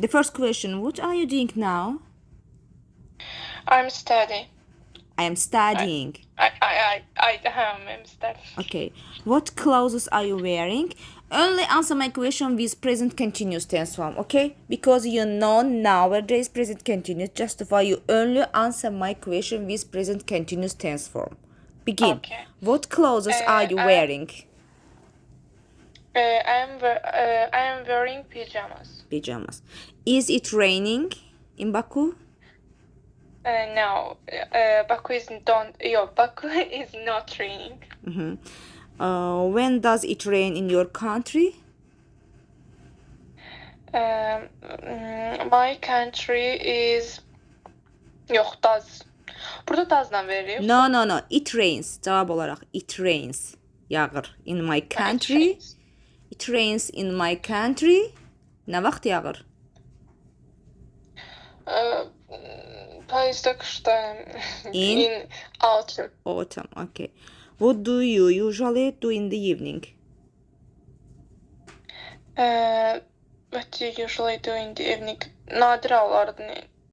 The first question, what are you doing now? I'm studying. I am studying. I'm studying. Okay. What clothes are you wearing? Only answer my question with present continuous tense form, okay? Because you know nowadays present continuous justify, you only answer my question with present continuous tense form. Begin. Okay. What clothes are you wearing? I am wearing pajamas. Pajamas. Is it raining in Baku? No, Baku is not raining. When does it rain in your country? My country is does. Burada does'dan veriyor. No. It rains. Cevap olarak it rains. Yağır. In my country. It rains in my country. Ne vaxt yağır? Paris'te kışta. In autumn. Autumn. Okay. What do you usually do in the evening? What do you usually do in the evening? Nadir hallarda